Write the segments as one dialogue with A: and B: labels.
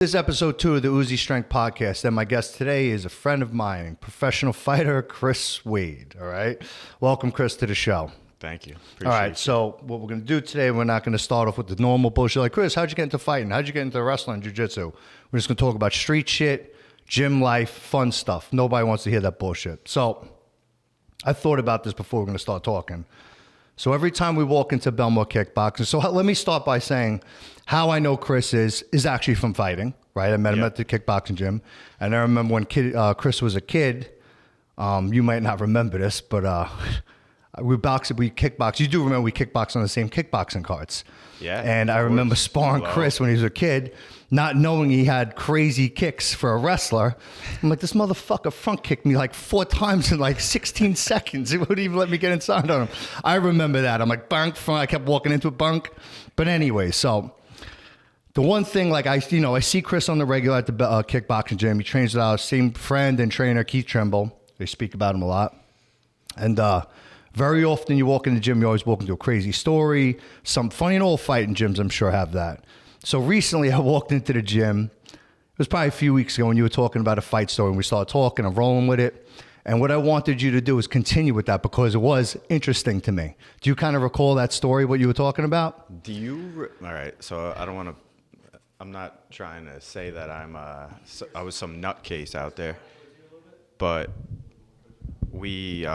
A: This is episode 2 of the Uzi Strength Podcast, and my guest today is a friend of mine, professional fighter Chris Wade. All right, welcome, Chris, to the show.
B: Thank you.
A: All right, so what we're going to do today, we're not going to start off with the normal bullshit like, Chris, how'd you get into fighting? How'd you get into wrestling, jiu-jitsu? We're just going to talk about street shit, gym life, fun stuff. Nobody wants to hear that bullshit. So I thought about this before we're going to start talking. So every time we walk into Belmore Kickboxing, so let me start by saying how I know Chris is actually from fighting, right? I met him at the kickboxing gym. And I remember when Chris was a kid, you might not remember this, but we kickbox. You do remember we kickboxed on the same kickboxing carts.
B: Yeah.
A: And I remember sparring Chris when he was a kid, not knowing he had crazy kicks for a wrestler. I'm like, this motherfucker front kicked me like 4 times in like 16 seconds. It wouldn't even let me get inside on him. I remember that. I'm like, bunk, front. I kept walking into a bunk. But anyway, so the one thing, like I see Chris on the regular at the kickboxing gym. He trains with our same friend and trainer, Keith Trimble. They speak about him a lot. And very often you walk in the gym, you always walk into a crazy story. Some funny and all fighting gyms, I'm sure, have that. So recently I walked into the gym. It was probably a few weeks ago when you were talking about a fight story, and we started talking and rolling with it. And what I wanted you to do is continue with that because it was interesting to me. Do you kind of recall that story, what you were talking about?
B: All right, so I'm not trying to say that I was some nutcase out there, but we,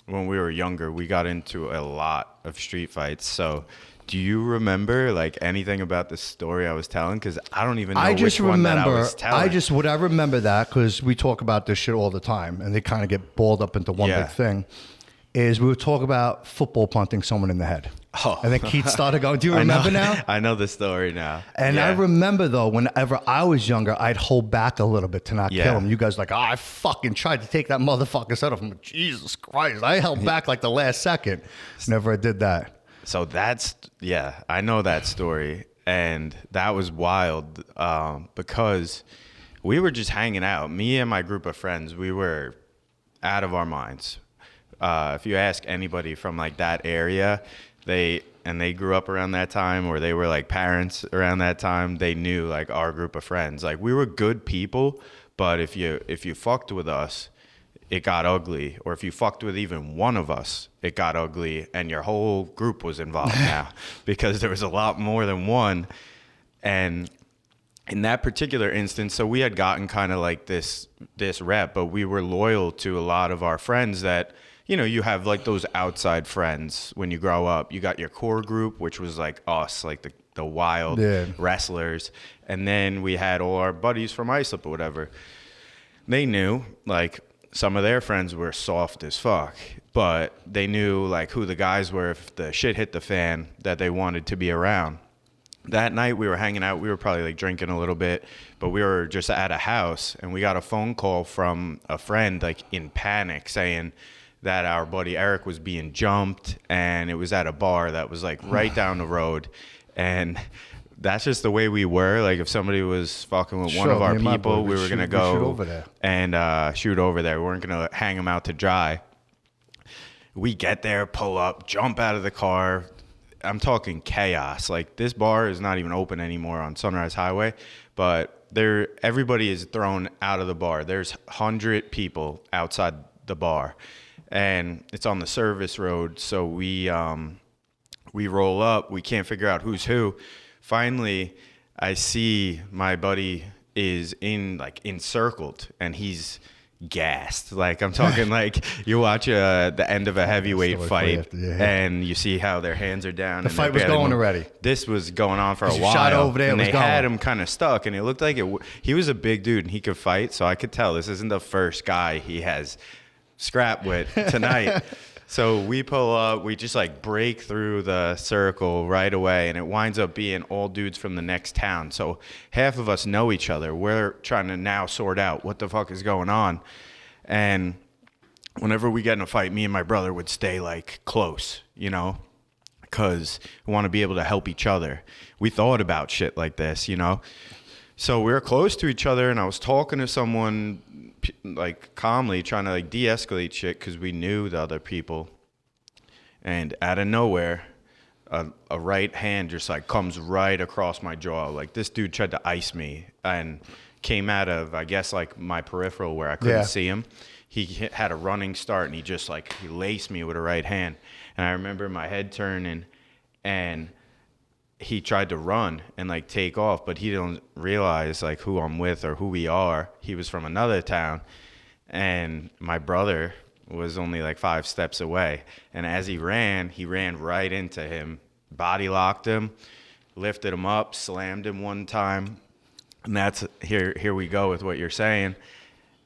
B: when we were younger, we got into a lot of street fights. So do you remember like anything about the story I was telling? Because I don't even know which one that I was telling.
A: I remember that because we talk about this shit all the time, and they kind of get balled up into one big thing. Is we would talk about football punting someone in the head.
B: Oh.
A: And then Keith started going, do you remember now?
B: I know the story now.
A: And I remember, though, whenever I was younger, I'd hold back a little bit to not kill him. You guys like, I fucking tried to take that motherfucker's head off. I'm like, Jesus Christ. I held back like the last second. Never I did that.
B: So I know that story. And that was wild because we were just hanging out. Me and my group of friends, we were out of our minds. If you ask anybody from like that area, they grew up around that time, or they were like parents around that time, they knew like our group of friends. Like we were good people, but if you fucked with us, it got ugly. Or if you fucked with even one of us, it got ugly, and your whole group was involved now because there was a lot more than one. And in that particular instance, so we had gotten kind of like this rep, but we were loyal to a lot of our friends that, you know, you have like those outside friends when you grow up. You got your core group, which was like us, like the wild wrestlers. And then we had all our buddies from Islip or whatever. They knew, like, some of their friends were soft as fuck, but they knew like who the guys were if the shit hit the fan that they wanted to be around. That night we were hanging out. We were probably like drinking a little bit, but we were just at a house, and we got a phone call from a friend like in panic saying that our buddy Eric was being jumped, and it was at a bar that was like right down the road. And that's just the way we were. Like if somebody was fucking with one of our people, we were going to go and shoot over there. We weren't going to hang them out to dry. We get there, pull up, jump out of the car. I'm talking chaos. Like this bar is not even open anymore on Sunrise Highway, but everybody is thrown out of the bar. There's 100 people outside the bar, and it's on the service road. So we roll up. We can't figure out who's who. Finally, I see my buddy is encircled, and he's gassed. Like I'm talking like you watch the end of a heavyweight fight, and you see how their hands are down.
A: The fight was going already.
B: This was going on for a while.
A: Shot over there,
B: and they had him kind of stuck, and it looked like he was a big dude and he could fight. So I could tell this isn't the first guy he has scrapped with tonight. So we pull up, we just like break through the circle right away, and it winds up being all dudes from the next town. So half of us know each other. We're trying to now sort out what the fuck is going on. And whenever we get in a fight, me and my brother would stay like close, you know, because we want to be able to help each other. We thought about shit like this, you know. So we were close to each other, and I was talking to someone like calmly, trying to like de-escalate shit because we knew the other people. And out of nowhere, a right hand just like comes right across my jaw. Like this dude tried to ice me and came out of, I guess, like my peripheral where I couldn't see him. He had a running start and he laced me with a right hand. And I remember my head turning and he tried to run and like take off, but he didn't realize like who I'm with or who we are. He was from another town and my brother was only like 5 steps away. And as he ran right into him, body locked him, lifted him up, slammed him one time. And that's here we go with what you're saying.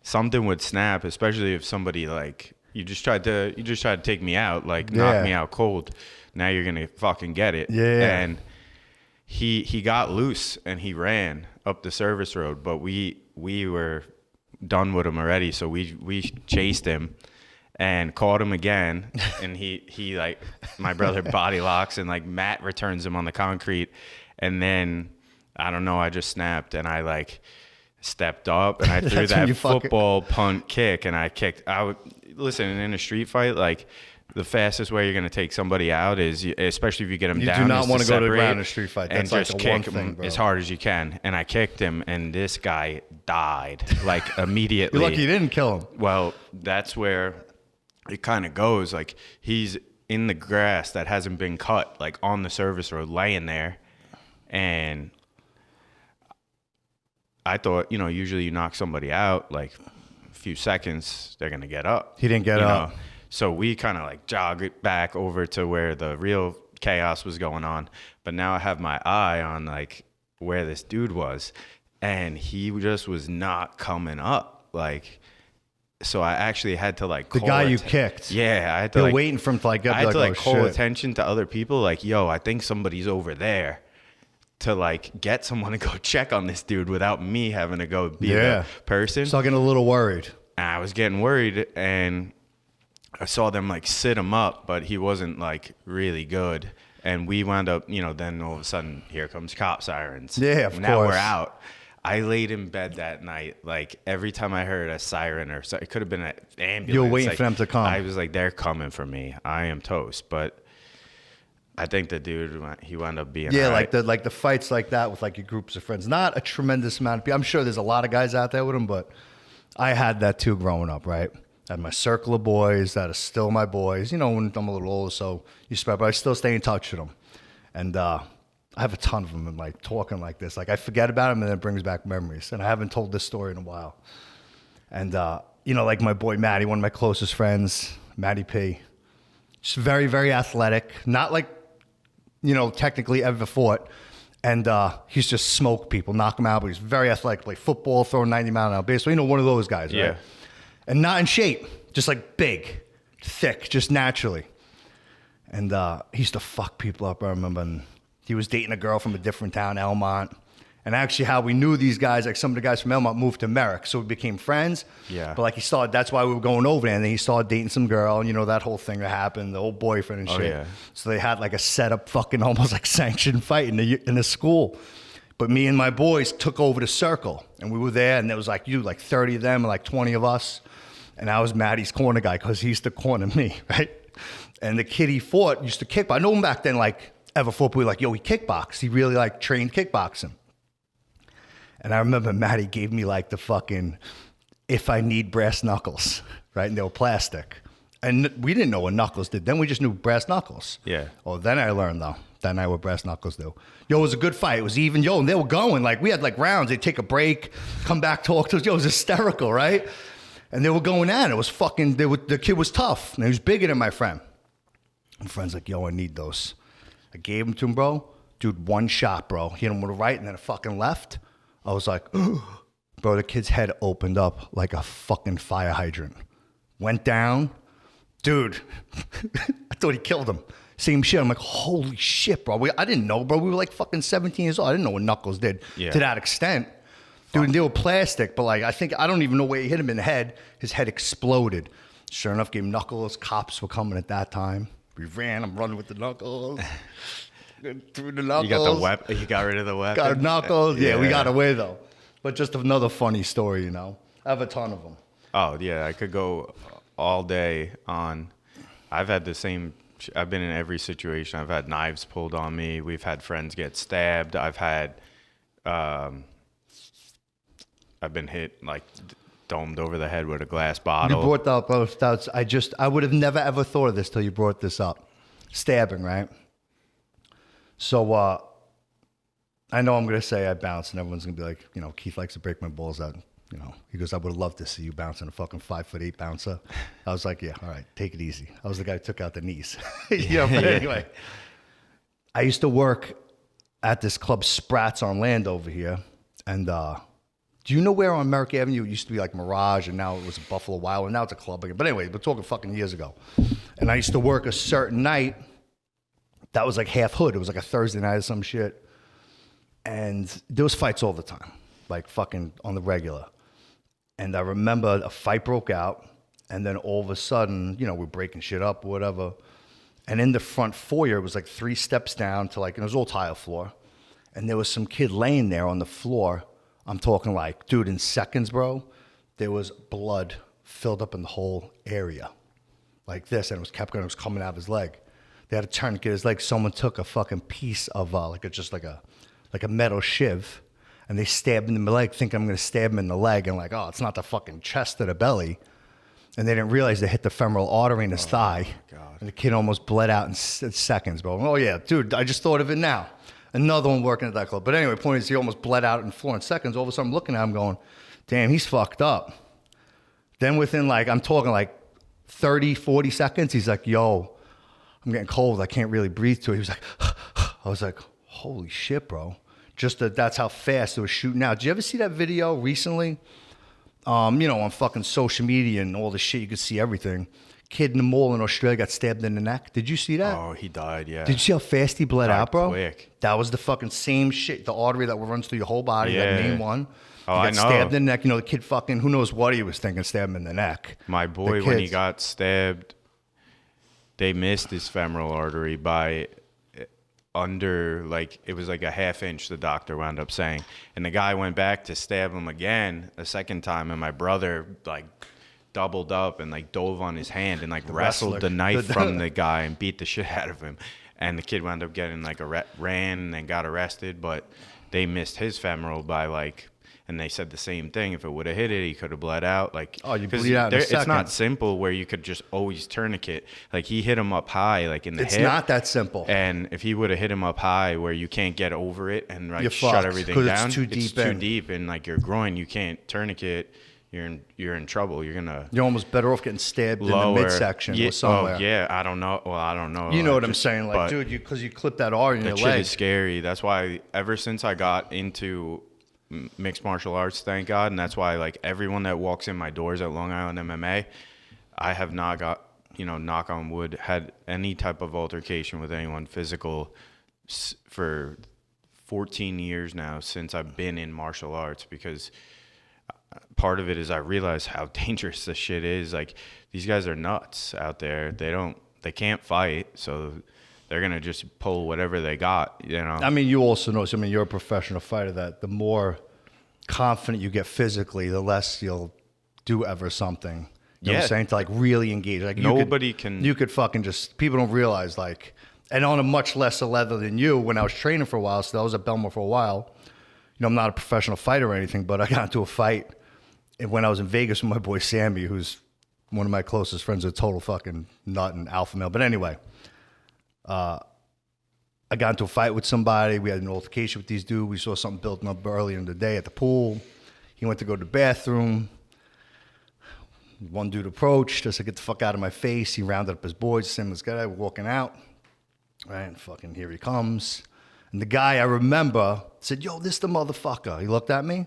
B: Something would snap, especially if somebody like you just tried to take me out, like knock me out cold. Now you're gonna fucking get it.
A: Yeah.
B: And he got loose and he ran up the service road, but we were done with him already, so we chased him and caught him again. And he like my brother body locks and like Matt returns him on the concrete, and then I don't know, I just snapped and I like stepped up and I threw that football punt kick and I kicked. Listen, in a street fight, like the fastest way you're going to take somebody out is, especially if you get them down,
A: you do not want
B: to
A: to go to the ground
B: separate
A: in a street fight.
B: and
A: That's like
B: just
A: the
B: kick
A: one
B: him
A: thing, bro.
B: as hard as you can. And I kicked him and this guy died like immediately.
A: You're lucky you didn't kill him.
B: Well, that's where it kind of goes. Like he's in the grass that hasn't been cut, like on the service road, laying there. And I thought, usually you knock somebody out, like a few seconds, they're going to get up.
A: He didn't get up.
B: So we kind of like jog it back over to where the real chaos was going on. But now I have my eye on like where this dude was, and he just was not coming up. Like, so I actually had to like
A: the guy you kicked.
B: Yeah, I had to
A: You're
B: like
A: waiting for him to like get.
B: I had to like call
A: shit.
B: attention to other people. Like, yo, I think somebody's over there. To like get someone to go check on this dude without me having to go be the person.
A: So I'm getting a little worried.
B: I was getting worried, and I saw them like sit him up, but he wasn't like really good. And we wound up, then all of a sudden here comes cop sirens.
A: Yeah, of
B: now
A: course.
B: we're out. I laid in bed that night. Like every time I heard a siren or it could have been an ambulance.
A: You were waiting
B: like,
A: for them to come.
B: I was like, they're coming for me. I am toast. But I think the dude, he wound up being
A: like the fights like that with like your groups of friends. Not a tremendous amount of people. I'm sure there's a lot of guys out there with them, but I had that too growing up, right? I had my circle of boys that are still my boys. When I'm a little older, so you spread, but I still stay in touch with them. And I have a ton of them and like talking like this. Like I forget about them and then it brings back memories. And I haven't told this story in a while. And, like my boy Matty, one of my closest friends, Matty P. Just very, very athletic. Not like, technically ever fought. And he's just smoked people, knock them out, but he's very athletic, play football, throw 90-mile-an-hour baseball. One of those guys, right?
B: Yeah.
A: And not in shape, just like big, thick, just naturally. And he used to fuck people up, I remember. And he was dating a girl from a different town, Elmont. And actually how we knew these guys, like some of the guys from Elmont moved to Merrick, so we became friends.
B: Yeah.
A: But like that's why we were going over there. And then he started dating some girl, and that whole thing that happened, the old boyfriend and shit.
B: Yeah.
A: So they had like a set up fucking almost like sanctioned fight in the school. But me and my boys took over the circle, and we were there, and there was like 30 of them and like 20 of us. And I was Matty's corner guy because he used to corner me, right? And the kid he fought used to kickbox. I know him back then, like ever fought, but we were like, yo, he kickboxed. He really like trained kickboxing. And I remember Matty gave me like the fucking, if I need brass knuckles, right? And they were plastic. And we didn't know what knuckles did. Then we just knew brass knuckles.
B: Yeah.
A: Oh, then I learned though. Then I what brass knuckles do. Yo, it was a good fight. It was even. Yo, and they were going. Like we had like rounds. They'd take a break, come back, talk to us. Yo, it was hysterical, right? And they were going at it. It was fucking, the kid was tough. And he was bigger than my friend. My friend's like, yo, I need those. I gave them to him, bro. Dude, one shot, bro. Hit him with a right and then a fucking left. I was like, bro, the kid's head opened up like a fucking fire hydrant. Went down. Dude, I thought he killed him. Same shit. I'm like, holy shit, bro. I didn't know, bro. We were like fucking 17 years old. I didn't know what knuckles did to that extent. Dude, and they were plastic, but like, I don't even know where he hit him in the head. His head exploded. Sure enough, gave him knuckles. Cops were coming at that time. We ran. I'm running with the knuckles. Through the knuckles.
B: You got the weapon. You got rid of the weapon.
A: Got knuckles. Yeah, we got away though. But just another funny story, I have a ton of them.
B: Oh yeah, I could go all day on. I've had the same I've been in every situation. I've had knives pulled on me. We've had friends get stabbed. I've had, I've been hit like domed over the head with a glass bottle.
A: You brought that up. I would have never ever thought of this till you brought this up. Stabbing, right? So, I know I'm going to say I bounced, and everyone's going to be like, you know, Keith likes to break my balls out. You know, he goes, I would have loved to see you bouncing a fucking 5'8" bouncer. I was like, yeah, all right, take it easy. I was the guy who took out the knees. But anyway, I used to work at this club Sprats on land over here. And do you know where on Merrick Avenue it used to be like Mirage, and now it was a Buffalo Wild, and now it's a club again. But anyway, we're talking fucking years ago. And I used to work a certain night that was like half hood. It was like a Thursday night or some shit. And there was fights all the time, like fucking on the regular. And I remember a fight broke out, and then all of a sudden, you know, we're breaking shit up or whatever. And in the front foyer, it was like 3 steps down to like, and it was all tile floor. And there was some kid laying there on the floor. I'm talking like, dude, in seconds, bro, there was blood filled up in the whole area. Like this, and it was kept going, it was coming out of his leg. They had to turn to get his leg. Someone took a fucking piece of like a metal shiv, and they stabbed him in the leg, thinking I'm going to stab him in the leg, and like, oh, it's not the fucking chest or the belly. And they didn't realize they hit the femoral artery in his thigh. God. And the kid almost bled out in seconds, bro. Oh, yeah, dude, I just thought of it now. Another one working at that club. But anyway, the point is he almost bled out in 4 seconds. All of a sudden, I'm looking at him going, damn, he's fucked up. Then within like, I'm talking like 30, 40 seconds, he's like, yo, I'm getting cold. I can't really breathe to it. He was like, I was like, holy shit, bro. Just that's how fast it was shooting out. Did you ever see that video recently? You know, on fucking social media and all the shit, you could see everything. Kid in the mall in Australia got stabbed in the neck. Did you see that?
B: Oh, he died, yeah.
A: Did you see how fast he bled out, bro?
B: Quick.
A: That was the fucking same shit. The artery that runs through your whole body, that main one.
B: Oh,
A: he got
B: I know.
A: stabbed in the neck. You know, the kid fucking, who knows what he was thinking, stabbed him in the neck.
B: My boy, when he got stabbed, they missed his femoral artery by under, like, it was like a half inch, the doctor wound up saying. And the guy went back to stab him again a second time, and my brother, like, doubled up and, like, dove on his hand and, like, wrestled the knife from the guy and beat the shit out of him. And the kid wound up getting, like, ran and then got arrested, but they missed his femoral by, like, and they said the same thing. If it would have hit it, he could have bled out. Like,
A: oh, you bleed out in a second.
B: It's not simple where you could just always tourniquet. Like, he hit him up high, like in the hip.
A: It's not that simple.
B: And if he would have hit him up high where you can't get over it and like
A: You're
B: shut
A: fucked,
B: everything down,
A: it's too deep
B: in like your groin. You can't tourniquet. You're in trouble.
A: You're almost better off getting stabbed in the midsection or somewhere.
B: Oh, yeah, I don't know. Well, I don't know.
A: You know what I'm saying? Like, dude, because you clip that artery in your leg.
B: That shit is scary. That's why ever since I got into mixed martial arts, thank God, and that's why like everyone that walks in my doors at Long Island MMA, I have not got, you know, knock on wood, had any type of altercation with anyone physical for 14 years now since I've been in martial arts, because part of it is I realize how dangerous this shit is. Like, these guys are nuts out there. They can't fight, so they're going to just pull whatever they got, you know.
A: I mean, you also know, I mean, you're a professional fighter, that the more confident you get physically, the less you'll do ever something. You know what I'm saying? To like really engage. Like you could fucking just, people don't realize, like, and on a much lesser level than you, when I was training for a while, so I was at Belmore for a while, you know, I'm not a professional fighter or anything, but I got into a fight when I was in Vegas with my boy Sammy, who's one of my closest friends, a total fucking nut and alpha male. But anyway, I got into a fight with somebody. We had an altercation with these dudes. We saw something building up earlier in the day at the pool. He went to go to the bathroom. One dude approached. I said, get the fuck out of my face. He rounded up his boys. Same as guy. We're walking out. Right, and fucking here he comes. And the guy, I remember, said, yo, this the motherfucker. He looked at me.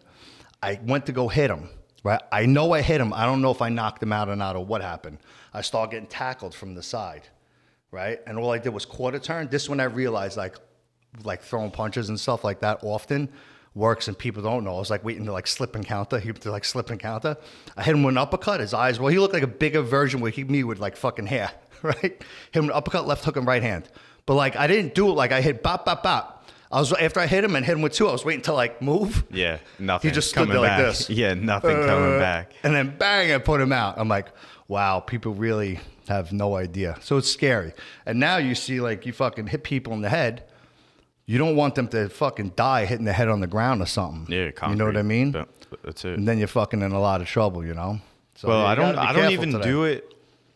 A: I went to go hit him. Right, I know I hit him. I don't know if I knocked him out or not or what happened. I started getting tackled from the side. Right, and all I did was quarter turn. This is when I realized like throwing punches and stuff like that often works, and people don't know. I was like waiting to like slip and counter. He would like slip and counter. I hit him with an uppercut. His eyes, well, he looked like a bigger version where he me with like fucking hair. Right, hit him with an uppercut, left hook, and right hand. But like I didn't do it like I hit bop bop bop. After I hit him and hit him with 2, I was waiting to like move.
B: Yeah, nothing.
A: He just stood
B: coming
A: there like
B: back.
A: this.
B: Yeah, nothing coming back.
A: And then bang, I put him out. I'm like, wow, people really have no idea. So it's scary. And now you see like you fucking hit people in the head. You don't want them to fucking die hitting the head on the ground or something.
B: Yeah, concrete,
A: you know what I mean?
B: That's it.
A: And then you're fucking in a lot of trouble, you know? So
B: well,
A: yeah,
B: I
A: you gotta be
B: don't
A: careful
B: even
A: today.
B: do it.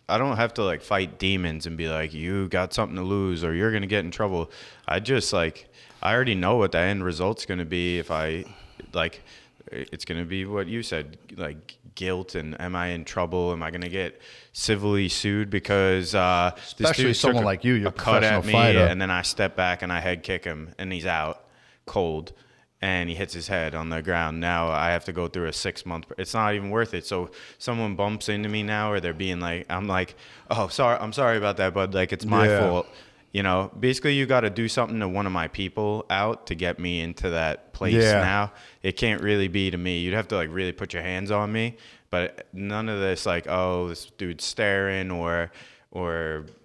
B: I don't have to like fight demons and be like, you got something to lose or you're going to get in trouble. I just like, I already know what the end result's going to be if I like, it's going to be what you said, like guilt and am I in trouble? Am I going to get civilly sued because
A: Especially
B: this dude
A: someone
B: took
A: like you, you're
B: a
A: a
B: cut at
A: professional
B: me
A: fighter.
B: and then I step back and I head kick him and he's out cold. And he hits his head on the ground. Now I have to go through a 6-month. It's not even worth it. So someone bumps into me now, or they're being like, I'm like, oh, sorry, I'm sorry about that, bud. Like it's my fault. You know, basically you got to do something to one of my people out to get me into that place. Now it can't really be to me. You'd have to like really put your hands on me. But none of this like, oh, this dude's staring, or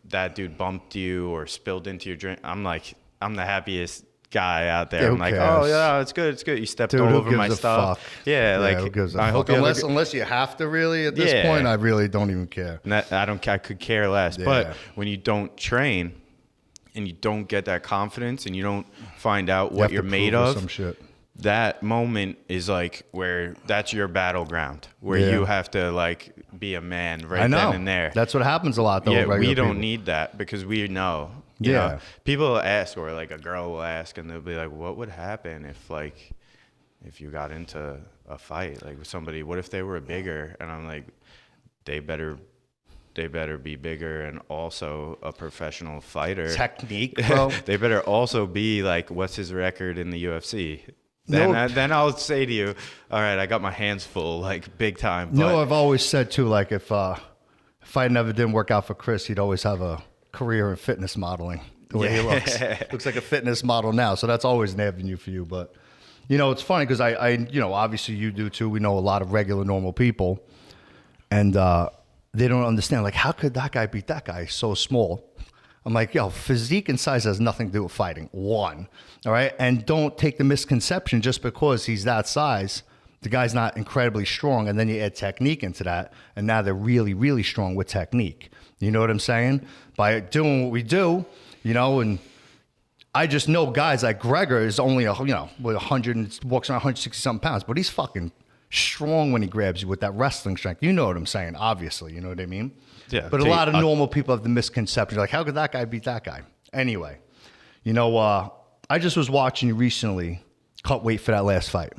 B: that dude bumped you or spilled into your drink. I'm like, I'm the happiest guy out there.
A: Yeah,
B: I'm like,
A: cares?
B: oh yeah, it's good, it's good. You stepped
A: Dude,
B: all
A: who
B: over my
A: gives a
B: stuff.
A: fuck?
B: Yeah, like
A: who gives a
B: I hope
A: fuck?
B: you
A: unless you have to really at this point, I really don't even care.
B: and that, I could care less.
A: Yeah.
B: But when you don't train and you don't get that confidence and you don't find out what you're made of,
A: some shit.
B: that moment is like where that's your battleground, where you have to like be a man right then and there.
A: That's what happens a lot though.
B: Yeah,
A: with
B: we
A: regular
B: don't
A: people.
B: need that because we know. You know, people ask, or like a girl will ask, and they'll be like, "What would happen if you got into a fight like with somebody? What if they were bigger?" And I'm like, they better be bigger and also a professional fighter.
A: Technique, bro.
B: They better also be like, what's his record in the UFC? Then I'll say to you, all right, I got my hands full, like big time. But
A: No, I've always said too, like if fight never didn't work out for Chris, he'd always have a career in fitness modeling. The way he looks like a fitness model now. So that's always an avenue for you. But you know, it's funny because I obviously you do too. We know a lot of regular normal people, and they don't understand like how could that guy beat that guy so small. I'm like, yo, physique and size has nothing to do with fighting. One, all right? And don't take the misconception just because he's that size, the guy's not incredibly strong, and then you add technique into that, and now they're really, really strong with technique. You know what I'm saying? By doing what we do, you know, and I just know guys like Gregor is only, with 100, walks around 160-something pounds, but he's fucking strong when he grabs you with that wrestling strength. You know what I'm saying, obviously. You know what I mean?
B: Yeah.
A: But a lot of normal people have the misconception. Like, how could that guy beat that guy? Anyway, I just was watching you recently cut weight for that last fight,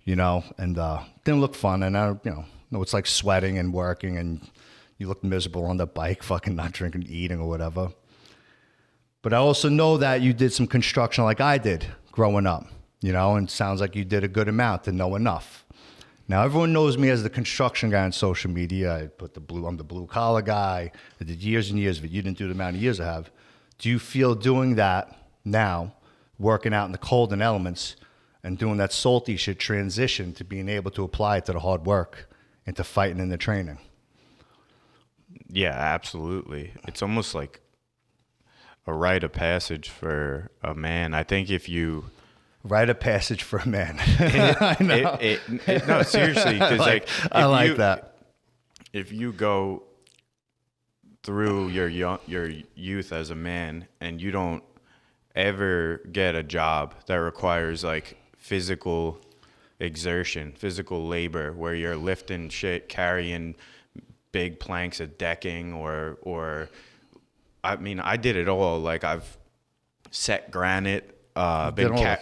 A: and didn't look fun. And I, know it's like sweating and working, and you look miserable on the bike, fucking not drinking, eating or whatever. But I also know that you did some construction like I did growing up, and it sounds like you did a good amount to know enough. Now, everyone knows me as the construction guy on social media. I'm the blue collar guy. I did years and years of it. You didn't do the amount of years I have. Do you feel doing that now, working out in the cold and elements and doing that salty shit transition to being able to apply it to the hard work and to fighting and the training?
B: Yeah, absolutely. It's almost like a rite of passage for a man. I think if you...
A: Rite of passage for a man. I know.
B: No, seriously, because
A: I like that.
B: If you go through your youth as a man and you don't ever get a job that requires like physical exertion, physical labor, where you're lifting shit, carrying big planks of decking, or I mean, I did it all. Like I've set granite.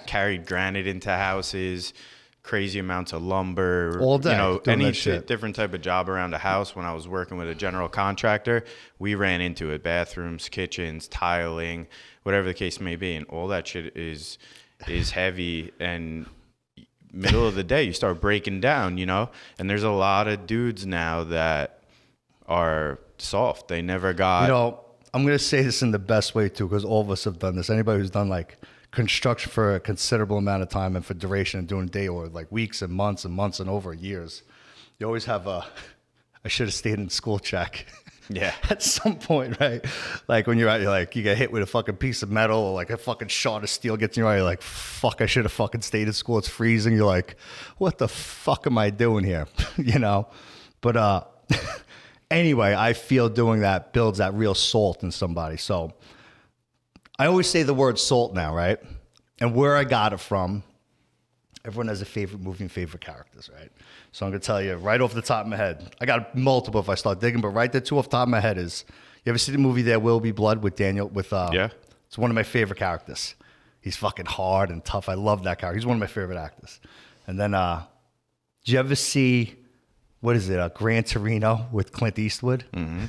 B: Carried granite into houses, crazy amounts of lumber,
A: all day,
B: any different type of job around a house. When I was working with a general contractor, we ran into it: bathrooms, kitchens, tiling, whatever the case may be, and all that shit is heavy. And middle of the day, you start breaking down, And there's a lot of dudes now that are soft. They never got.
A: I'm gonna say this in the best way too, because all of us have done this. Anybody who's done like construction for a considerable amount of time and for duration and doing day or like weeks and months and over years, you always have I should have stayed in school check.
B: Yeah.
A: At some point, right? Like when you're out, you're like, you get hit with a fucking piece of metal or like a fucking shard of steel gets in your eye. You're like, fuck, I should have fucking stayed at school. It's freezing. You're like, what the fuck am I doing here? You know? But anyway, I feel doing that builds that real salt in somebody. So I always say the word salt now, right? And where I got it from, everyone has a favorite movie and favorite characters, right? So I'm going to tell you right off the top of my head. I got multiple if I start digging, but right there, two off the top of my head is, you ever see the movie There Will Be Blood with Daniel?
B: Yeah.
A: It's one of my favorite characters. He's fucking hard and tough. I love that character. He's one of my favorite actors. And then, did you ever see, what is it, Gran Torino with Clint Eastwood? Mm-hmm.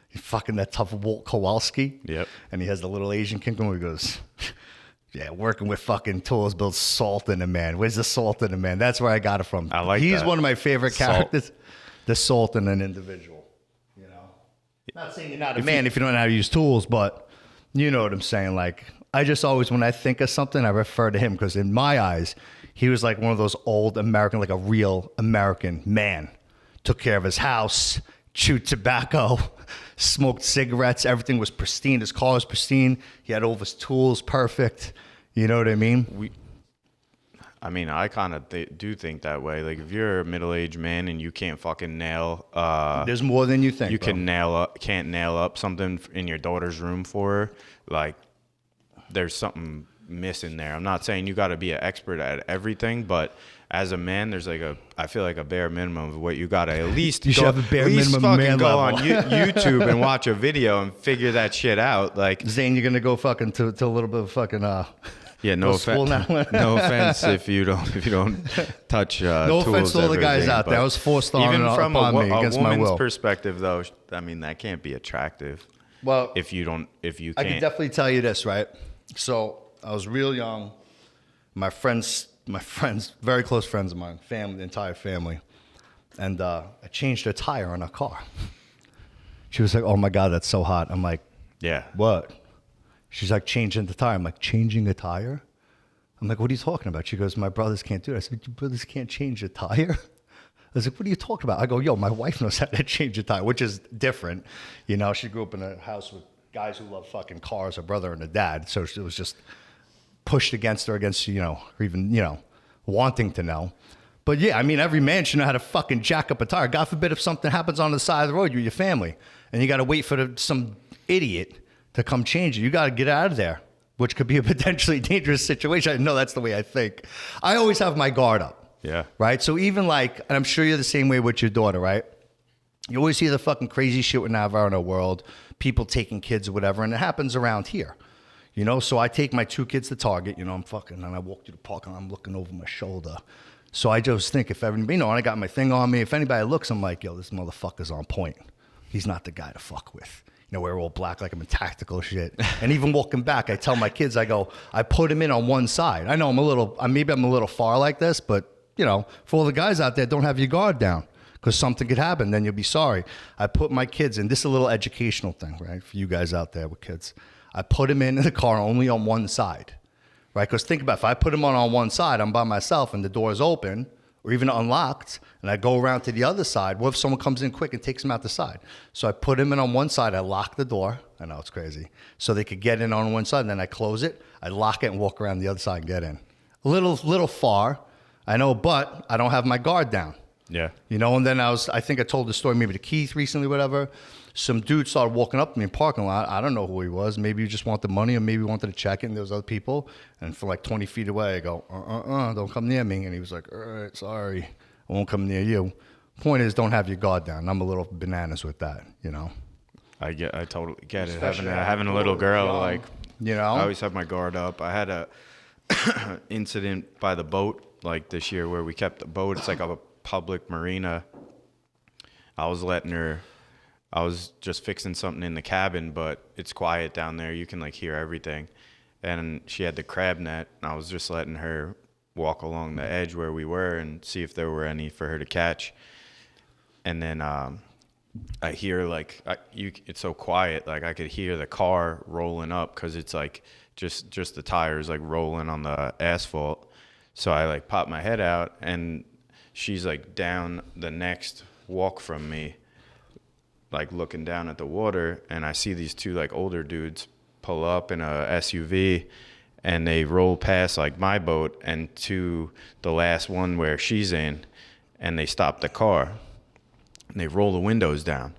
A: He's fucking that tough Walt Kowalski.
B: Yep. And
A: he has the little Asian kid where he goes... Yeah, working with fucking tools builds salt in a man. Where's the salt in a man? That's where I got it from.
B: I like
A: He's
B: that.
A: one of my favorite characters. The salt in an individual. You know, not saying you're not a man if you don't know how to use tools, but you know what I'm saying. Like, I just always, when I think of something, I refer to him because in my eyes, he was like one of those old American, like a real American man. Took care of his house, chewed tobacco, smoked cigarettes. Everything was pristine. His car was pristine. He had all of his tools perfect. You know what I mean?
B: I kind of do think that way. Like, if you're a middle-aged man and you can't fucking nail...
A: There's more than you think,
B: You
A: bro.
B: can't nail up something in your daughter's room for her. Like, there's something missing there. I'm not saying you got to be an expert at everything, but... As a man, there's like I feel like a bare minimum of what you gotta at least.
A: You should have a bare minimum man
B: go
A: level.
B: on YouTube and watch a video and figure that shit out. Like,
A: Zane, you're gonna go fucking to a little bit of fucking
B: yeah, no
A: school
B: offense.
A: now.
B: No offense if you don't touch.
A: No
B: tools
A: offense to all the guys
B: everything,
A: out there. I was forced on
B: even
A: it
B: from
A: upon me
B: a
A: against my
B: woman's
A: will.
B: perspective, though, I mean that can't be attractive.
A: Well,
B: if you can't.
A: I can definitely tell you this, right? So I was real young. My friends, very close friends of mine, family, the entire family, and I changed a tire on a car. She was like, "Oh my God, that's so hot." I'm like,
B: Yeah.
A: "What?" She's like, "Changing the tire." I'm like, "Changing a tire?" I'm like, "What are you talking about?" She goes, "My brothers can't do it." I said, "Your brothers can't change a tire?" I was like, "What are you talking about?" I go, "Yo, my wife knows how to change a tire," which is different. You know, she grew up in a house with guys who love fucking cars, her brother and her dad. So it was just pushed against her, or even, wanting to know. But yeah, I mean, every man should know how to fucking jack up a tire. God forbid if something happens on the side of the road, you're your family, and you got to wait for some idiot to come change it. You got to get out of there, which could be a potentially dangerous situation. I know that's the way I think. I always have my guard up.
B: Yeah.
A: Right? So even like, and I'm sure you're the same way with your daughter, right? You always hear the fucking crazy shit with Navarro in the world, people taking kids or whatever, and it happens around here. So I take my two kids to Target, and I walk through the park and I'm looking over my shoulder. So I just think if everybody, and I got my thing on me, if anybody looks, I'm like, yo, this motherfucker's on point. He's not the guy to fuck with. We're all black like I'm in tactical shit. And even walking back, I tell my kids, I go, I put him in on one side. I know maybe I'm a little far like this, but, for all the guys out there, don't have your guard down because something could happen, then you'll be sorry. I put my kids in, this is a little educational thing, right, for you guys out there with kids. I put him in the car only on one side, right? Because think about it, if I put him on one side, I'm by myself and the door is open or even unlocked, and I go around to the other side, what if someone comes in quick and takes him out the side? So I put him in on one side, I lock the door. I know it's crazy. So they could get in on one side, and then I close it, I lock it and walk around the other side and get in. A little far, I know, but I don't have my guard down.
B: Yeah.
A: And then I think I told the story maybe to Keith recently, whatever. Some dude started walking up to me in the parking lot. I don't know who he was. Maybe he just wanted money, or maybe he wanted to check it, and there was other people. And from like 20 feet away, I go, don't come near me. And he was like, all right, sorry, I won't come near you. Point is, don't have your guard down. I'm a little bananas with that,
B: I totally get it.
A: Especially
B: Having a little girl,
A: young,
B: like, I always have my guard up. I had a incident by the boat, like this year, where we kept the boat. It's like a public marina. I was just fixing something in the cabin, but it's quiet down there. You can like hear everything. And she had the crab net, and I was just letting her walk along the edge where we were and see if there were any for her to catch. And then I hear it's so quiet, like I could hear the car rolling up because it's like just the tires like rolling on the asphalt. So I like pop my head out, and she's like down the next walk from me, like looking down at the water, and I see these two like older dudes pull up in a SUV, and they roll past like my boat and to the last one where she's in, and they stop the car and they roll the windows down.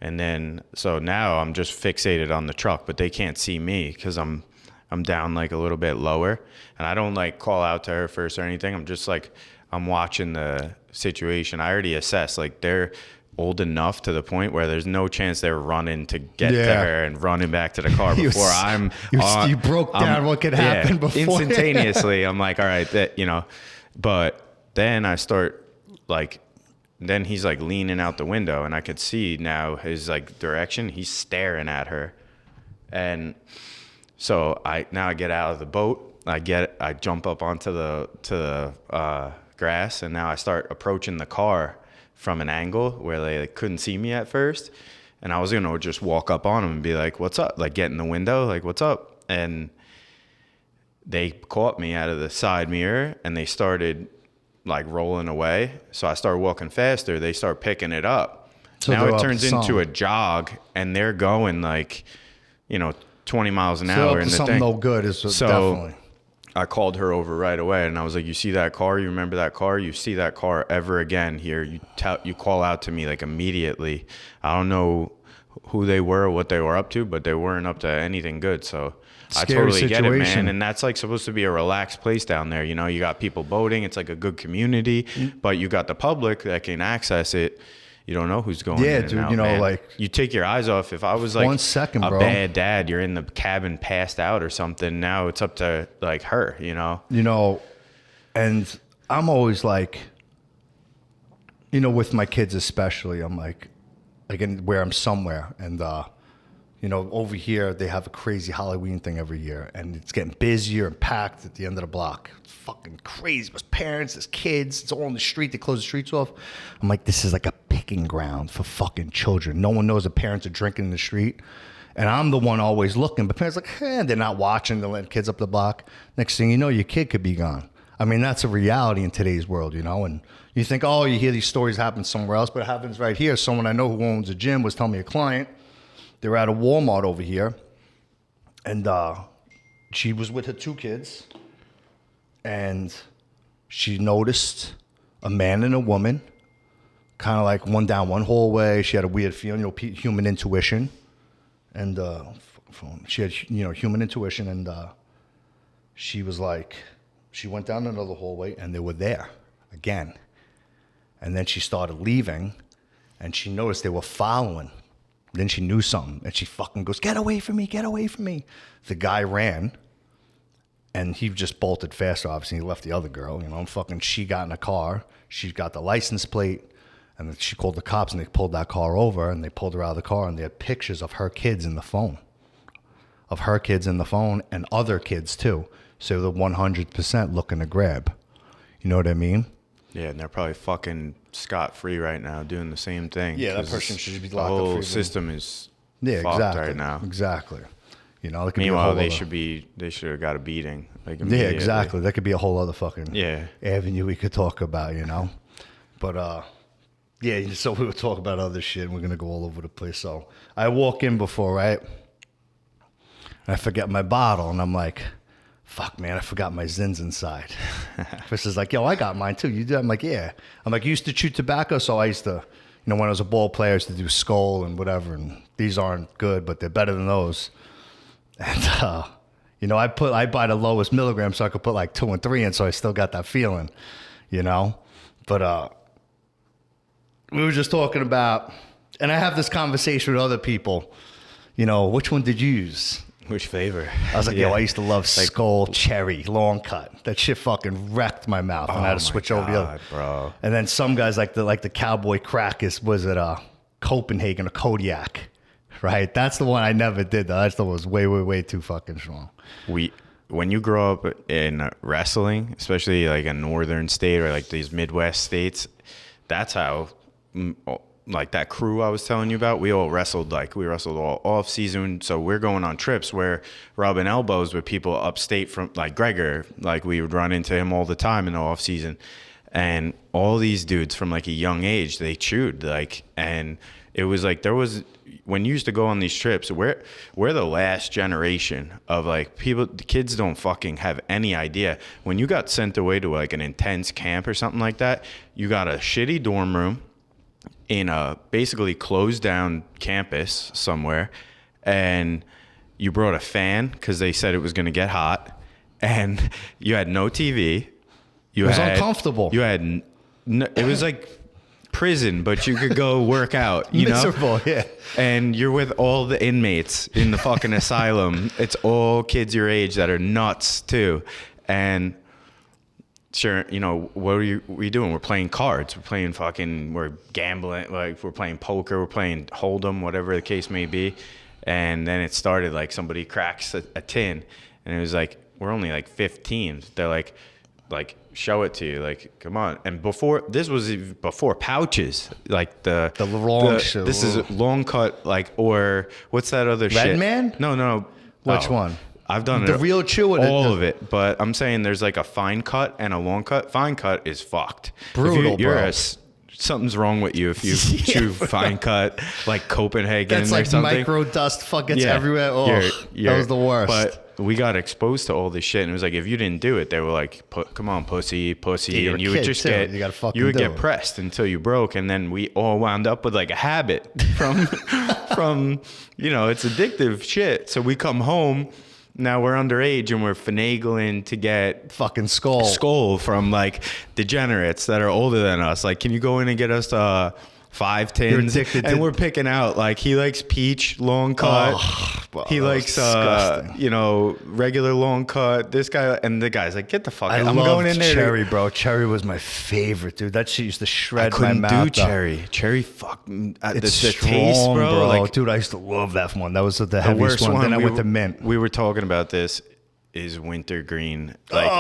B: And then so now I'm just fixated on the truck, but they can't see me because I'm down like a little bit lower, and I don't like call out to her first or anything. I'm just like, I'm watching the situation. I already assessed like they're old enough to the point where there's no chance they're running to get to her and running back to the car before
A: you broke down what could happen before
B: instantaneously. I'm like, all right, that, you know, but then I start like, then he's like leaning out the window, and I could see now his like direction. He's staring at her, and so I get out of the boat. I jump up onto the grass, and now I start approaching the car from an angle where they like, couldn't see me at first. And I was gonna just walk up on them and be like, "What's up?" Like get in the window, like, "What's up?" And they caught me out of the side mirror, and they started like rolling away. So I started walking faster. They start picking it up. So now it turns into a jog, and they're going like, 20 miles an hour in the
A: something
B: thing.
A: No good is definitely.
B: I called her over right away, and I was like, "You see that car? You remember that car? You see that car ever again here? You call out to me like immediately." I don't know who they were or what they were up to, but they weren't up to anything good. So I totally get it, man. And that's like supposed to be a relaxed place down there. You got people boating. It's like a good community, but you got the public that can access it. You don't know who's going in and
A: dude,
B: out, man. Like you take your eyes off. If I was like
A: 1 second,
B: a
A: bro.
B: bad dad, you're in the cabin passed out or something. Now it's up to like her,
A: and I'm always like, with my kids especially, I'm like where I'm somewhere, and over here they have a crazy Halloween thing every year, and it's getting busier and packed at the end of the block. It's fucking crazy. There's parents, there's kids. It's all on the street. They close the streets off. I'm like, this is like a picking ground for fucking children. No one knows the parents are drinking in the street, and I'm the one always looking. But parents are like, they're not watching. They're letting kids up the block. Next thing you know, your kid could be gone. I mean, that's a reality in today's world, and you think, you hear these stories happen somewhere else, but it happens right here. Someone I know who owns a gym was telling me, a client, they were at a Walmart over here, and she was with her 2 kids, and she noticed a man and a woman, kind of like one down one hallway. She had a weird feeling, human intuition, and she had, human intuition, and she was like, she went down another hallway, and they were there again, and then she started leaving, and she noticed they were following. Then she knew something, and she fucking goes, "Get away from me, get away from me." The guy ran, and he just bolted faster, obviously. He left the other girl, she got in a car. She got the license plate, and then she called the cops, and they pulled that car over, and they pulled her out of the car, and they had pictures of her kids in the phone. And other kids, too. So they're 100% looking to grab. You know what I mean?
B: Yeah, and they're probably fucking scot-free right now doing the same thing.
A: Yeah, that person should be locked up.
B: The whole system is fucked
A: exactly,
B: right now.
A: Exactly.
B: Meanwhile, they should have got a beating. Like
A: yeah, exactly. That could be a whole other fucking avenue we could talk about, But, so we would talk about other shit, and we're going to go all over the place. So I walk in before, right? And I forget my bottle, and I'm like, fuck, man, I forgot my Zins inside. Chris is like, yo, I got mine too. You did? I'm like, yeah. I'm like, you used to chew tobacco, so I used to, when I was a ball player, I used to do Skull and whatever, and these aren't good, but they're better than those. And, I buy the lowest milligram so I could put like 2 and 3 in, so I still got that feeling, But we were just talking about, and I have this conversation with other people, which one did you use?
B: Which flavor?
A: I was like, I used to love Skull Cherry Long Cut. That shit fucking wrecked my mouth, and I had to switch over the other.
B: Bro.
A: And then some guys like the Cowboy Crack was it Copenhagen or Kodiak, right? That's the one I never did. Though. That was way, way, way too fucking strong.
B: When you grow up in wrestling, especially like a northern state or like these Midwest states, that's how. Like that crew I was telling you about, we wrestled all off season. So we're going on trips where rubbing elbows with people upstate from like Gregor, like we would run into him all the time in the off season. and all these dudes from like a young age, they chewed like, and it was like when you used to go on these trips, we're the last generation of like people. The kids don't fucking have any idea. When you got sent away to like an intense camp or something like that, you got a shitty dorm room in a basically closed down campus somewhere, and you brought a fan because they said it was going to get hot, and you had no TV. It
A: was uncomfortable.
B: You had it was like prison, but you could go work out, you
A: Miserable,
B: know?
A: yeah.
B: And you're with all the inmates in the fucking asylum. It's all kids your age that are nuts too. And sure, you know, what are we doing? We're playing cards. We're gambling, like we're playing poker, we're playing Hold'em, whatever the case may be. And then it started like somebody cracks a tin, and it was like, we're only like 15. They're like, show it to you, like, come on. And this was before pouches, like the long shit. This is long cut, like, or what's that other shit?
A: Red Man?
B: No.
A: Which one?
B: I've done
A: the real chew.
B: All of it, but I'm saying there's like a fine cut and a long cut. Fine cut is fucked.
A: Brutal, bro.
B: Something's wrong with you if you chew fine cut, like Copenhagen.
A: That's
B: or
A: like
B: something.
A: micro dust. Fuck, it's everywhere. Oh, that was the worst.
B: But we got exposed to all this shit, and it was like, if you didn't do it, they were like, "Come on, pussy,"
A: yeah,
B: and you would just get pressed until you broke, and then we all wound up with like a habit from you know, it's addictive shit. So we come home. Now we're underage and we're finagling to get
A: fucking skull
B: from like degenerates that are older than us. Like, can you go in and get us 5 tins?
A: You're addicted
B: and
A: to...
B: we're picking out, like, he likes peach long cut. He likes you know, regular long cut. This guy, and the guy's like, get the fuck out. I'm going in there.
A: Cherry, bro. Cherry was my favorite, dude. That shit used to shred my mouth.
B: I couldn't do cherry. Cherry, fuck.
A: It's strong, taste, bro. Like, dude, I used to love that one. That was the heaviest one. Then I went to mint.
B: We were talking about this. Is wintergreen.
A: Like,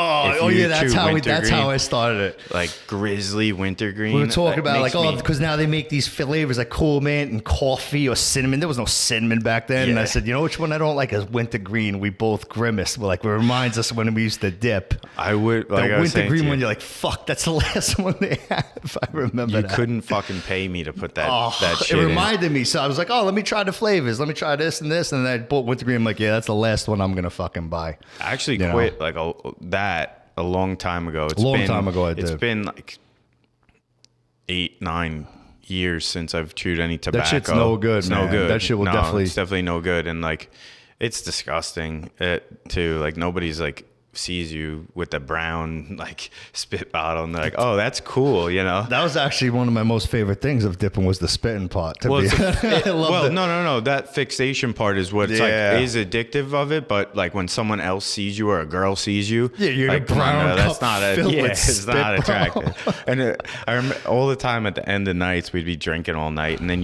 A: that's how I started it.
B: Like grizzly wintergreen.
A: We were talking about like, because now they make these flavors like cool mint and coffee or cinnamon. There was no cinnamon back then. Yeah. And I said, you know which one I don't like is wintergreen. We both grimaced. We're like, it reminds us when we used to dip.
B: I would like
A: the wintergreen one. You're like, fuck, that's the last one they have. I remember that.
B: You couldn't fucking pay me to put that shit
A: It reminded me. So I was like, let me try the flavors. Let me try this and this. And then I bought wintergreen. I'm like, yeah, that's the last one I'm gonna fucking buy.
B: I actually quit like a long time ago. It's been like 8-9 years since I've chewed any tobacco.
A: That shit's no good. It's no good. That shit will
B: It's definitely no good, and like it's disgusting too. Like nobody's like sees you with the brown like spit bottle and they're like, oh, that's cool, you know.
A: That was actually one of my most favorite things of dipping was the spitting part. No,
B: that fixation part is what it's like is addictive of it, but like when someone else sees you or a girl sees you,
A: you're
B: like,
A: the brown
B: that's not
A: it's
B: not attractive. And I remember all the time at the end of nights we'd be drinking all night, and then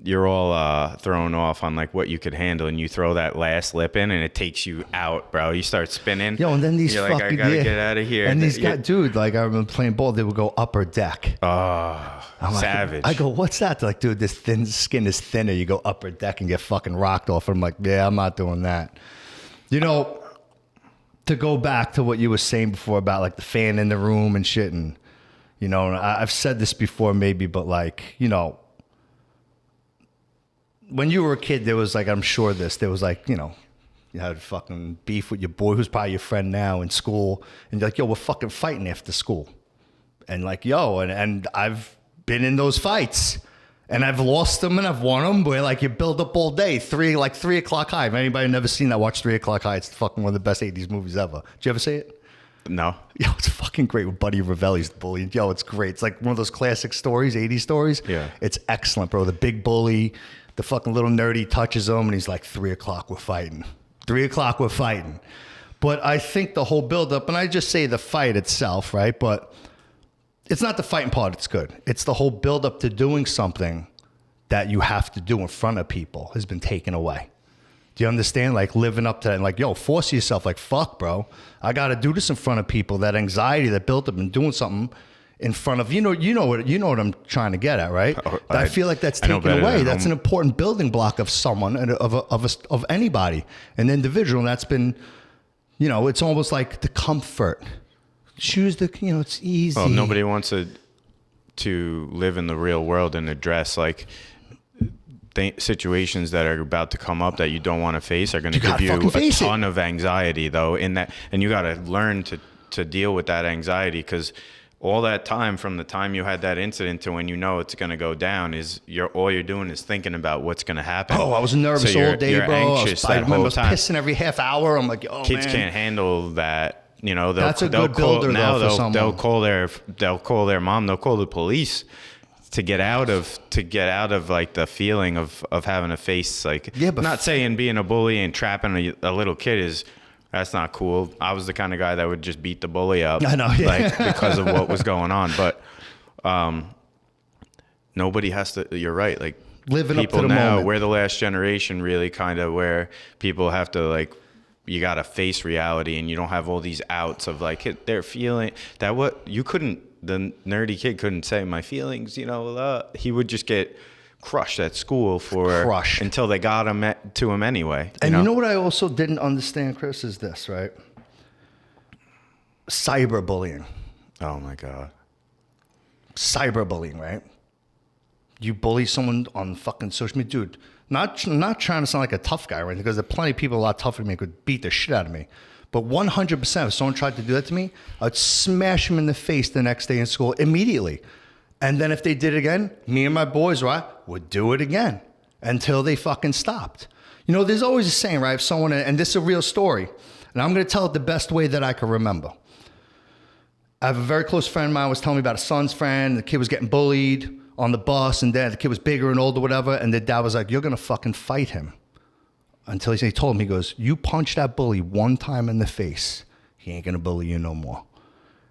B: you're all thrown off on like what you could handle, and you throw that last lip in and it takes you out, bro. You start spinning.
A: Yo, and then these
B: you're like, I gotta get out of here.
A: And these guys, dude, like I remember playing ball, they would go upper deck.
B: Savage.
A: I go, what's that? They're like, dude, this thin skin is thinner. You go upper deck and get fucking rocked off. I'm like, yeah, I'm not doing that. You know, to go back to what you were saying before about like the fan in the room and shit, and you know, I've said this before maybe, but like, you know, when you were a kid, there was like, I'm sure there was like, you know, you had fucking beef with your boy who's probably your friend now in school. And you're like, yo, we're fucking fighting after school. And like, yo, and I've been in those fights. And I've lost them and I've won them. Where like you build up all day, 3 o'clock high. If anybody never seen that, watch 3 o'clock high. It's fucking one of the best 80s movies ever. Did you ever see it?
B: No.
A: Yo, it's fucking great with Buddy Ravelli's the bully. Yo, it's great. It's like one of those classic stories, 80s stories.
B: Yeah.
A: It's excellent, bro. The big bully, the fucking little nerdy touches him and he's like, 3 o'clock, we're fighting. 3 o'clock, we're fighting. But I think the whole buildup, and I just say the fight itself, right? But it's not the fighting part that's good. It's the whole buildup to doing something that you have to do in front of people has been taken away. Do you understand? Like living up to that and like, yo, force yourself like, fuck, bro. I got to do this in front of people. That anxiety that built up and doing something in front of, you know what I'm trying to get at, right? I feel like that's taken away. That's an important building block of someone and of anybody, an individual. And that's been, you know, it's almost like the comfort. choose the, it's easy.
B: Well, nobody wants to live in the real world and address like situations that are about to come up that you don't want to face are going to give you a ton of anxiety though in that, and you got to learn to deal with that anxiety, because all that time from the time you had that incident to when you know it's going to go down is all you're doing is thinking about what's going to happen.
A: Oh, I was nervous all day,
B: you're
A: bro.
B: Anxious
A: I remember
B: time.
A: pissing every half hour. I'm like, oh,
B: kids can't handle that.
A: That's a good builder though for someone.
B: They'll call their mom. They'll call the police to get out of like the feeling of having to face like. Yeah, but not saying being a bully and trapping a little kid that's not cool. I was the kind of guy that would just beat the bully up.
A: I know, yeah.
B: Like because of what was going on. But nobody has to. You're right. Like
A: living
B: people
A: up to the
B: now,
A: moment.
B: we're the last generation, really, kind of where people have to like. You got to face reality, and you don't have all these outs of like they're feeling that what you couldn't. The nerdy kid couldn't say my feelings. He would just get crushed at school until they got him to him anyway.
A: And you know what I also didn't understand, Chris, is this, right? Cyberbullying.
B: Oh my God.
A: Cyberbullying, right? You bully someone on fucking social media, dude. Not trying to sound like a tough guy, right? Because there are plenty of people a lot tougher than me who could beat the shit out of me. But 100%, if someone tried to do that to me, I'd smash them in the face the next day in school immediately. And then if they did it again, me and my boys, right, would do it again until they fucking stopped. There's always a saying, right? If someone, and this is a real story, and I'm going to tell it the best way that I can remember. I have a very close friend of mine was telling me about a son's friend. The kid was getting bullied on the bus, and then the kid was bigger and older, whatever. And the dad was like, "You're going to fucking fight him." Until he told him, he goes, "You punch that bully one time in the face, he ain't going to bully you no more."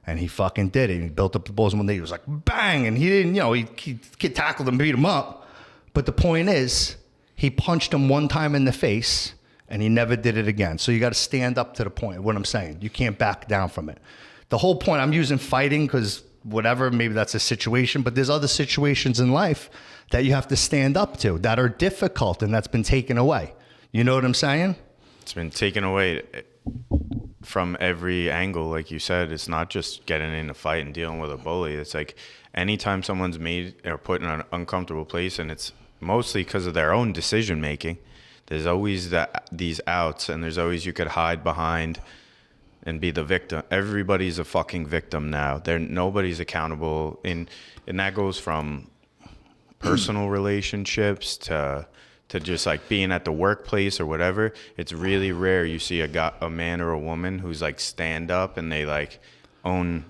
A: And he fucking did it. He built up the balls, and one day he was like, bang. And he didn't, he tackled him, beat him up. But the point is, he punched him one time in the face, and he never did it again. So you got to stand up to the point of what I'm saying. You can't back down from it. The whole point, I'm using fighting because whatever, maybe that's a situation, but there's other situations in life that you have to stand up to that are difficult, and that's been taken away. You know what I'm saying?
B: It's been taken away from every angle. Like you said, it's not just getting in a fight and dealing with a bully. It's like anytime someone's made or put in an uncomfortable place, and it's mostly because of their own decision making, there's always these outs, and there's always you could hide behind and be the victim. Everybody's a fucking victim now. Nobody's accountable, and that goes from personal relationships to just like being at the workplace or whatever. It's really rare you see a man or a woman who's like stand up and they like own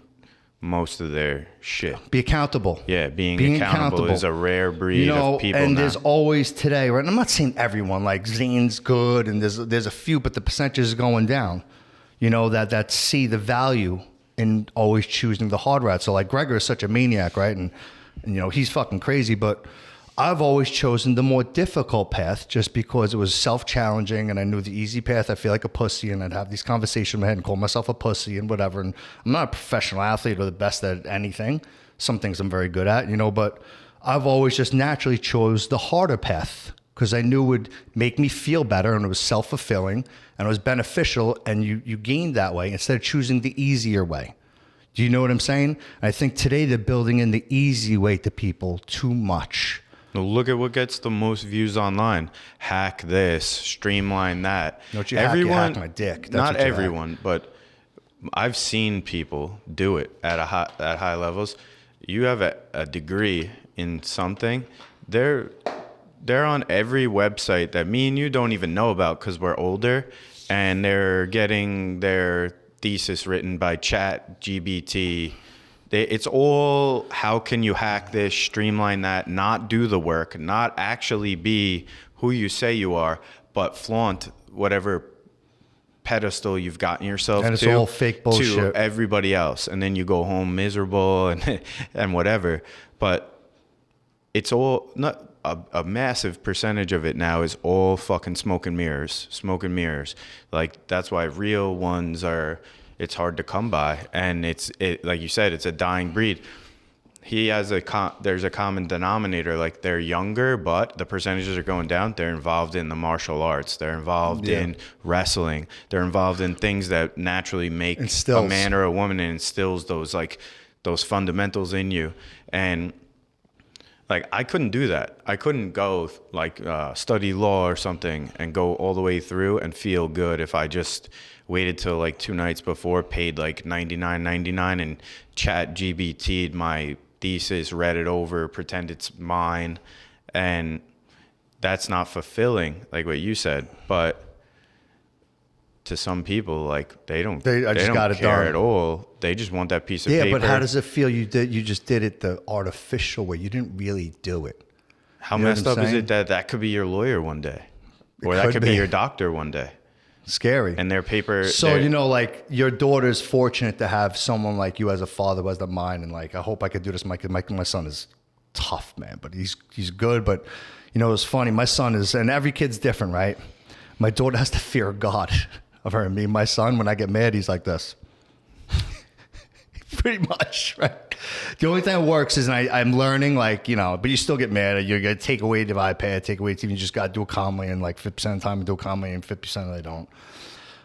B: most of their shit.
A: Be accountable.
B: Yeah, being accountable is a rare breed of people
A: and
B: now.
A: There's always today, right? And I'm not saying everyone, like Zane's good, and there's a few, but the percentage is going down. That see the value in always choosing the hard route. So like Gregor is such a maniac, right? And he's fucking crazy, but I've always chosen the more difficult path just because it was self-challenging, and I knew the easy path. I feel like a pussy, and I'd have these conversations in my head and call myself a pussy and whatever. And I'm not a professional athlete or the best at anything. Some things I'm very good at, but I've always just naturally chose the harder path because I knew it would make me feel better, and it was self-fulfilling, and it was beneficial, and you gained that way instead of choosing the easier way. Do you know what I'm saying? I think today they're building in the easy way to people too much.
B: Now look at what gets the most views online. Hack this, streamline that.
A: Don't you hack my dick. That's
B: not everyone, but I've seen people do it at high levels. You have a degree in something. They're on every website that me and you don't even know about because we're older, and they're getting their thesis written by ChatGPT. It's all, how can you hack this, streamline that, not do the work, not actually be who you say you are, but flaunt whatever pedestal you've gotten yourself
A: and it's all fake bullshit
B: to everybody else. And then you go home miserable and whatever. But it's all, not a massive percentage of it now is all fucking smoke and mirrors. Like, that's why real ones it's hard to come by. And it like you said, it's a dying breed. he has there's a common denominator. Like they're younger, but the percentages are going down. They're involved in the martial arts. They're involved in wrestling. They're involved in things that naturally make a man or a woman and instills those fundamentals in you. And like, I couldn't do that. I couldn't go like study law or something and go all the way through and feel good if I just waited till like 2 nights before, paid like $99.99 and chat GBT'd my thesis, read it over, pretend it's mine. And that's not fulfilling, like what you said. But to some people, like they don't care at all. They just want that piece of paper.
A: Yeah, but how does it feel? You just did it the artificial way. You didn't really do it.
B: How messed up is it that could be your lawyer one day, or that could be your doctor one day?
A: Scary.
B: And their paper.
A: So like your daughter's fortunate to have someone like you as a father who has the mind, and like I hope I could do this. My son is tough, man, but he's good. But it's funny. My son is, and every kid's different, right? My daughter has the fear of God of her and me. My son, when I get mad, he's like this. Pretty much, right? The only thing that works is I'm learning, like, but you still get mad. You're going to take away the iPad, take away the TV. You just got to do it calmly, and like 50% of the time you do it calmly, and 50% they don't.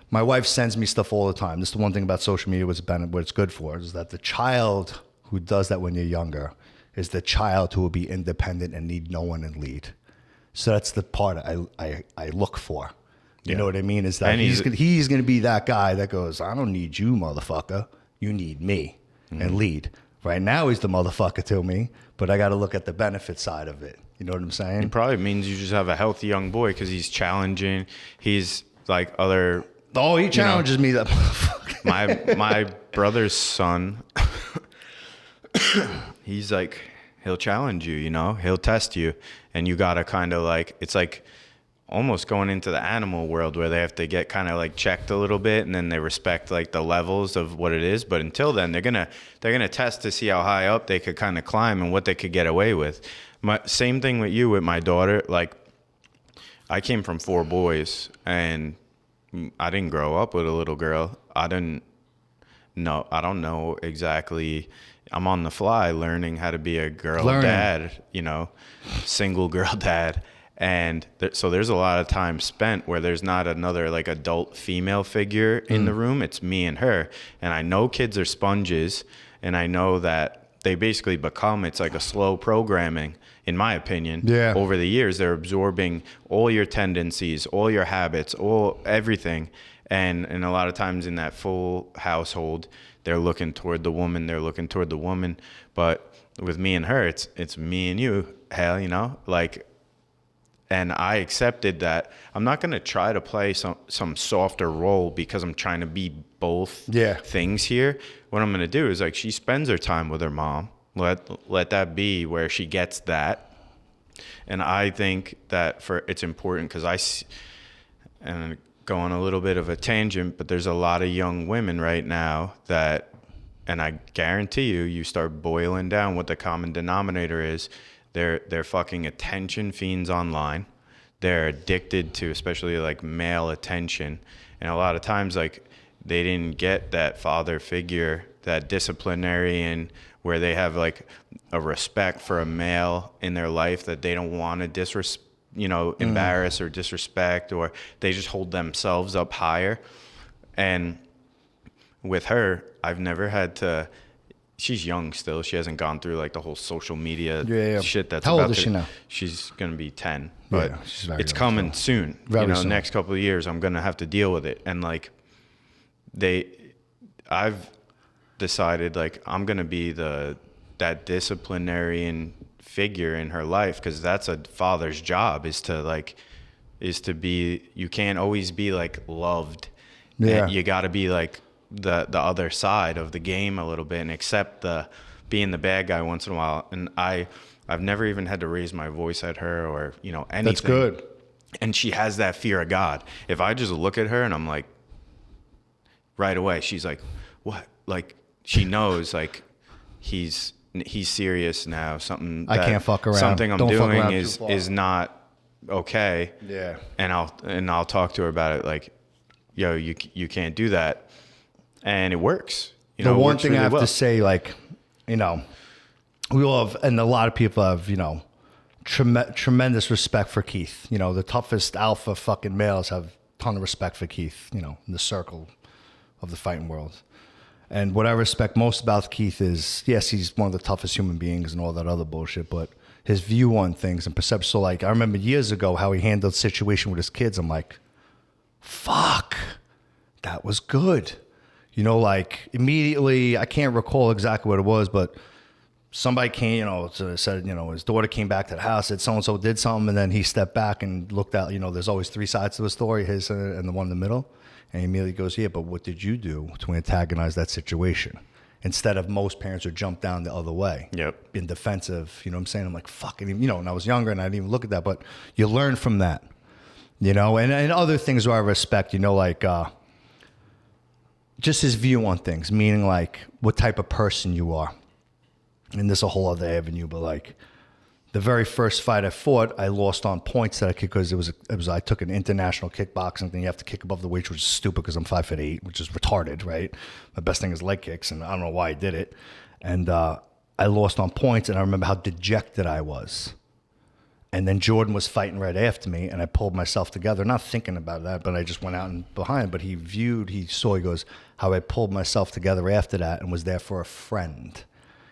A: My wife sends me stuff all the time. This is the one thing about social media, what it's good for, is that the child who does that when you're younger is the child who will be independent and need no one and lead. So that's the part I look for. You know what I mean? Is that he's going to be that guy that goes, I don't need you, motherfucker. You need me and lead. Right now, he's the motherfucker to me, but I got to look at the benefit side of it. You know what I'm saying?
B: It probably means you just have a healthy young boy because he's challenging. He's like other.
A: Oh, he challenges me, that motherfucker.
B: My brother's son, he's like, he'll challenge you, he'll test you. And you got to kind of like, it's like almost going into the animal world where they have to get kind of like checked a little bit, and then they respect like the levels of what it is. But until then, they're gonna test to see how high up they could kind of climb and what they could get away with. Same thing with you, with my daughter. Like, I came from 4 boys, and I didn't grow up with a little girl. I don't know exactly. I'm on the fly learning how to be a girl dad, single girl dad. And so there's a lot of time spent where there's not another like adult female figure in the room. It's me and her. And I know kids are sponges, and I know that they basically it's like a slow programming, in my opinion.
A: Yeah.
B: Over the years, they're absorbing all your tendencies, all your habits, everything. And a lot of times in that full household, they're looking toward the woman. But with me and her, it's me and you, hell, like. And I accepted that I'm not going to try to play some softer role because I'm trying to be both things here. What I'm going to do is, like, she spends her time with her mom. Let that be where she gets that. And I think that it's important because and going a little bit of a tangent, but there's a lot of young women right now that, and I guarantee you start boiling down what the common denominator is. They're fucking attention fiends online. They're addicted to, especially like male attention. And a lot of times, like, they didn't get that father figure, that disciplinarian, where they have like a respect for a male in their life that they don't want to embarrass or disrespect, or they just hold themselves up higher. And with her, I've never had to. She's young still. She hasn't gone through like the whole social media shit. That's
A: how old is she now?
B: She's gonna be 10, but it's
A: young,
B: coming soon.
A: Soon.
B: Next couple of years, I'm gonna have to deal with it. And like, I've decided like I'm gonna be that disciplinarian figure in her life, because that's a father's job, is to be. You can't always be like loved. Yeah, you got to be like the other side of the game a little bit and accept being the bad guy once in a while. And I've never even had to raise my voice at her or anything.
A: That's good.
B: And she has that fear of God. If I just look at her and I'm like, right away she's like, what? Like, she knows like he's serious now. Something
A: I can't fuck around.
B: Something I'm doing is not okay.
A: Yeah.
B: And I'll talk to her about it, like, yo, you can't do that. And it works.
A: The one thing I have to say, like, we all have, and a lot of people have, you know, tremendous respect for Keith. You know, the toughest alpha fucking males have a ton of respect for Keith, you know, in the circle of the fighting world. And what I respect most about Keith is, yes, he's one of the toughest human beings and all that other bullshit, but his view on things and perception. So, like, I remember years ago how he handled the situation with his kids. I'm like, fuck, that was good. You know, like, immediately, I can't recall exactly what it was, but somebody came, you know, said, you know, his daughter came back to the house, said so-and-so did something, and then he stepped back and looked out. You know, there's always three sides to the story, his and the one in the middle. And he immediately goes, yeah, but what did you do to antagonize that situation? Instead of most parents would jump down the other way.
B: Yep.
A: In defensive, you know what I'm saying? I'm like, fucking, you know, and I was younger and I didn't even look at that, but you learn from that, you know, and other things where I respect, you know, like just his view on things, meaning like what type of person you are. And there's a whole other avenue, but like the very first fight I fought, I lost on points that I could, because it was I took an international kickboxing thing. You have to kick above the weight, which is stupid because I'm 5'8", which is retarded, right? My best thing is leg kicks, and I don't know why I did it. And I lost on points, and I remember how dejected I was. And then Jordan was fighting right after me, and I pulled myself together, not thinking about that, but I just went out and behind. But he goes, how I pulled myself together after that and was there for a friend.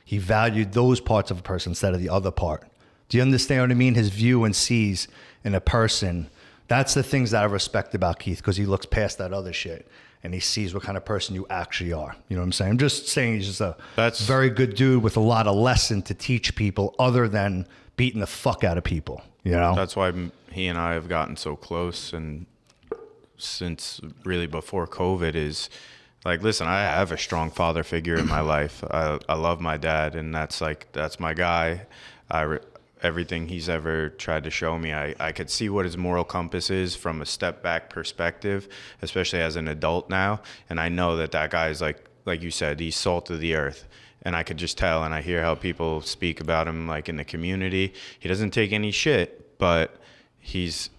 A: He valued those parts of a person instead of the other part. Do you understand what I mean? His view and sees in a person. That's the things that I respect about Keith, because he looks past that other shit and he sees what kind of person you actually are. You know what I'm saying? I'm just saying he's just a very good dude with a lot of lesson to teach people other than beating the fuck out of people. You know?
B: That's why he and I have gotten so close, and since really before COVID is like, listen, I have a strong father figure in my life. I love my dad, and that's my guy. Everything he's ever tried to show me, I could see what his moral compass is from a step back perspective, especially as an adult now. And I know that guy is like you said, he's salt of the earth. And I could just tell, and I hear how people speak about him, like in the community. He doesn't take any shit, but his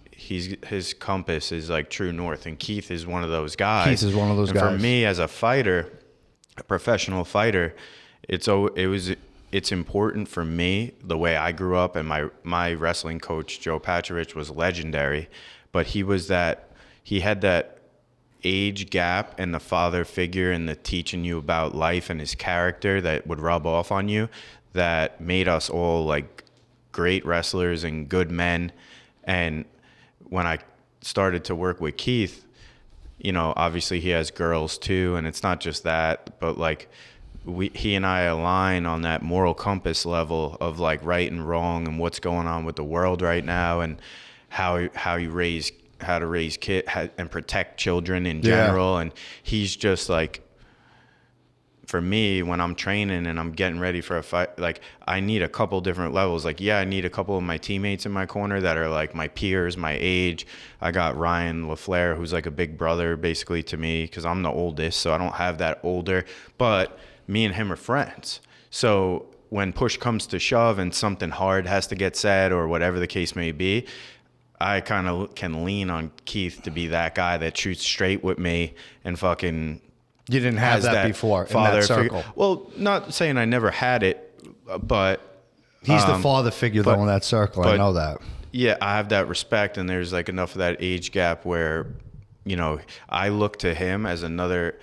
B: compass is like true north. And Keith is one of those guys.
A: Keith is one of those guys.
B: For me as a fighter, a professional fighter, it's important for me, the way I grew up, and my wrestling coach, Joe Patrovich, was legendary, but he had that age gap and the father figure and the teaching you about life and his character that would rub off on you, that made us all like great wrestlers and good men. And when I started to work with Keith, you know, obviously he has girls too, and it's not just that, but like, he and I align on that moral compass level of like right and wrong and what's going on with the world right now, and how to raise kids and protect children in general. And he's just like, for me, when I'm training and I'm getting ready for a fight, like I need a couple different levels. Like, I need a couple of my teammates in my corner that are like my peers, my age. I got Ryan LaFleur, who's like a big brother basically to me, because I'm the oldest, so I don't have that older, but me and him are friends. So when push comes to shove and something hard has to get said or whatever the case may be, I kind of can lean on Keith to be that guy that shoots straight with me and fucking...
A: You didn't have that before in that circle.
B: Well, not saying I never had it, but...
A: He's the father figure though in that circle. I know that.
B: Yeah, I have that respect, and there's like enough of that age gap where, you know, I look to him as another...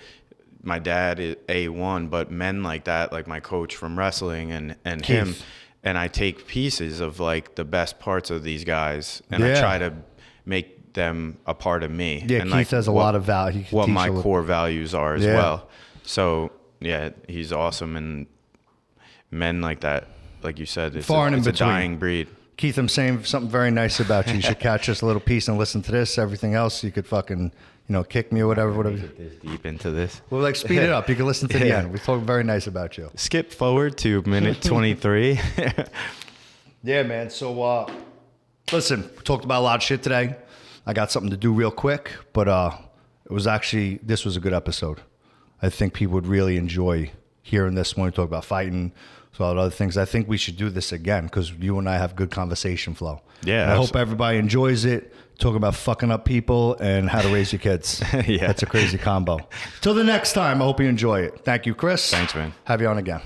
B: My dad is A1, but men like that, like my coach from wrestling and him, and I take pieces of like the best parts of these guys, and I try to make them a part of me.
A: Yeah,
B: and
A: Keith has a lot of value.
B: What my core values are as well. So yeah, he's awesome, and men like that, like you said, it's a dying breed.
A: Keith, I'm saying something very nice about you. You should catch us a little piece and listen to this. Everything else, you could fucking, you know, kick me or whatever.
B: Get this deep into this.
A: We'll like speed it up. You can listen to the end. We talk very nice about you.
B: Skip forward to minute 23.
A: Yeah, man. So, listen, we talked about a lot of shit today. I got something to do real quick, but this was a good episode. I think people would really enjoy hearing this when we talk about fighting, so other things. I think we should do this again because you and I have good conversation flow.
B: Yeah.
A: And I hope everybody enjoys it. Talking about fucking up people and how to raise your kids.
B: Yeah.
A: That's a crazy combo. Till the next time, I hope you enjoy it. Thank you, Chris.
B: Thanks, man.
A: Have you on again.